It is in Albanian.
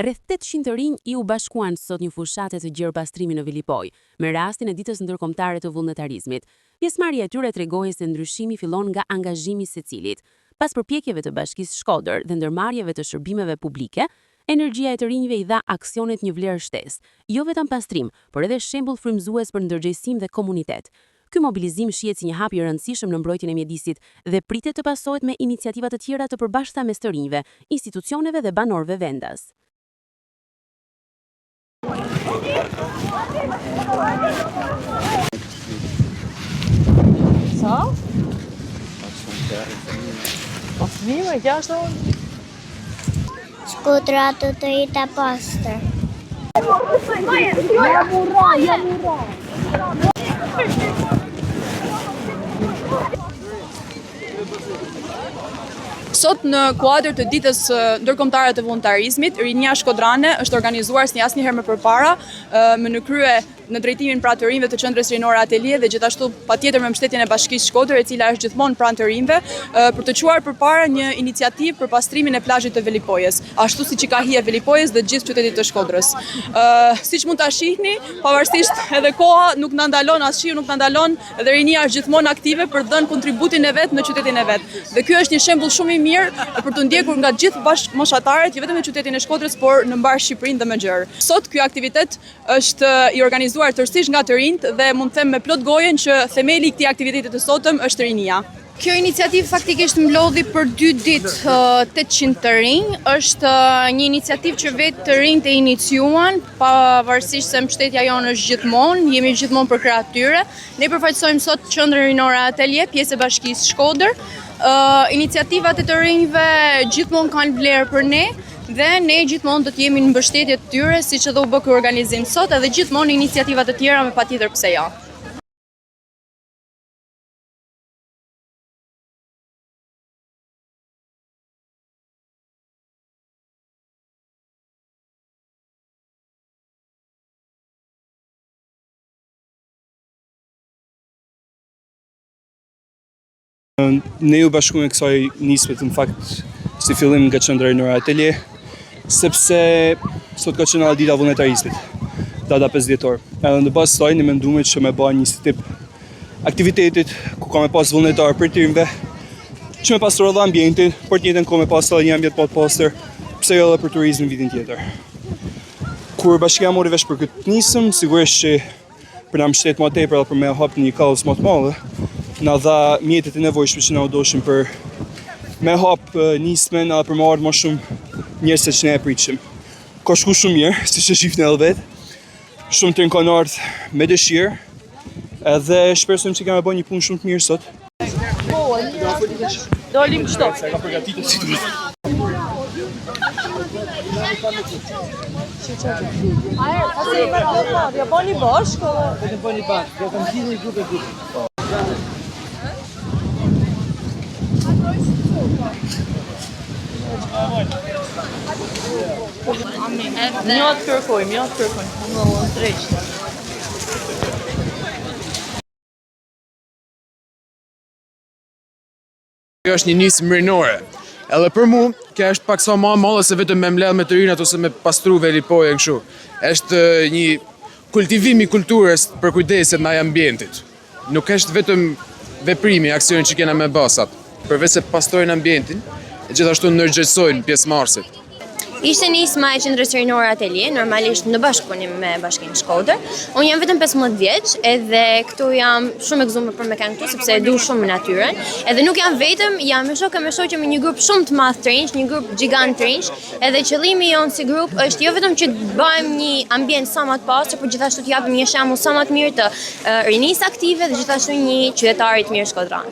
Rreth 800 të rinj i u bashkuan sot një fushate të gjerë pastrimi në Vilipoj, me rastin e ditës ndërkombëtare të vullnetarizmit. Pjesëmarrja e tyre tregoi se ndryshimi fillon nga angazhimi i secilit. Pas përpjekjeve të Bashkisë Shkodër dhe ndërmarrjeve të shërbimeve publike, energjia e të rinjve i dha aksionet një vlerë shtesë, jo vetëm pastrim, por edhe shembull frymëzues për ndërgjegjësim dhe komunitet. Ky mobilizim shihet si një hap i rëndësishëm në mbrojtjen e mjedisit dhe pritet të pasohet me iniciativa të tjera të përbashkëta mes të rinjve, institucioneve dhe banorëve vendas. Sa? Po fëmijë, gjashtë orë? Shkodra të të jetë pastër. Sot në kuadër të ditës ndërkombëtare të vullnetarizmit, Rinia Shkodrane është organizuar si asnjëherë më përpara më në krye në drejtimin pranë të rinjve të qendrës rinore Atelje dhe gjithashtu patjetër me mbështetjen e Bashkisë Shkodër, e cila është gjithmonë pranë të rinjve, për të çuar përpara një iniciativë për pastrimin e plazhit të Velipojës, ashtu siç i ka hije Velipojës dhe gjithë qytetit të Shkodrës. Siç mund ta shihni, pavarësisht edhe koha nuk na ndalon, as shiu nuk na ndalon, dhe Rinia është gjithmonë aktive për të dhënë kontributin e vet në qytetin e vet. Dhe ky është një shembull shumë i mirë për të ndjekur nga gjithë bashkëmoshatarët, jo vetëm në qytetin e Shkodrës, por në mbar Shqipërinë dhe më gjerë. Sot ky aktivitet është i organizuar tërësisht nga të rinjt dhe mund të them me plot gojen që themeli i këtij aktiviteti të sotëm është rinia. Kjo iniciativë faktikisht mblodhi për 2 ditë 800 të rinj, është një iniciativë që vetë të rinjt e iniciuan, pavarësisht se mbështetja jonë është gjithmonë, jemi gjithmonë për krah tyre. Ne përfaqësojmë sot Qendrën Rinore Atelje, pjesë e Bashkisë Shkodër. Iniciativat e të rinjve gjithmonë kanë vlerë për ne, dhe ne gjithmonë do të jemi në mbështetje të tyre, siç edhe u bë ky organizim sot, edhe gjithmonë iniciativa të tjera me patjetër pse jo. Ne u bashkuam kësaj nisme në fakt si fillim nga Qendra Rinore Atelje, sepse sot ka qenë dita e vullnetarizmit, data 5 dhjetor. Edhe në bazë të saj ne menduam që me bëj një tip aktivitetit ku ka me pas vullnetar për të rinjve, që me pastroj edhe ambientin, por të njëjtën kohë me pas edhe një ambient më të pastër, pse jo edhe për turizmin vitin tjetër. Kur bashkia mori vesh për këtë nisëm, sigurisht që për na mbështet më tepër edhe për me hap një kaos më të madhe, na dha mjetet e nevojshme që na u doshin për me hap nismen edhe për me ardhur më shumë njerëz se që ne e pritshim. Ka shku shumë mirë, siç e shihni edhe vetë. Shumë të rinj kanë ardhur me dëshirë, edhe shpresojmë që kemë bërë një punë shumë të mirë sot. Dolim kështu. Ka përgatitur si Ja bëni bashkë, Vetëm bëni bashkë, do të mbini grupe grupe. Mjot kërkoj. Më drejt. Kjo është një nismë rinore. Edhe për mu, kjo është pak sa më e madhe se vetëm me mbledh me të rinjat ose me pastru Velipojën kështu. Është një kultivim i kulturës për kujdeset ndaj ambientit. Nuk është vetëm veprimi, aksioni që kena me basat. Përveç se pastrojnë ambientin, e gjithashtu ndërgjegjësojnë pjesëmarrësit. Ishte nisma e Qendrës Rinore Atelje, normalisht në bashkëpunim me Bashkinë Shkodër. Unë jam vetëm 15 vjeç, edhe këtu jam shumë e gëzuar për me kanë këtu sepse e du shumë natyrën. Edhe nuk jam vetëm, jam me shokë me një grup shumë të madh të rinj, një grup gjigant të rinj, edhe qëllimi jon si grup është jo vetëm që të bëjmë një ambient sa më të pastër, por gjithashtu të japim një shembull sa më të mirë të rinisë aktive dhe gjithashtu një qytetari të mirë shkodran.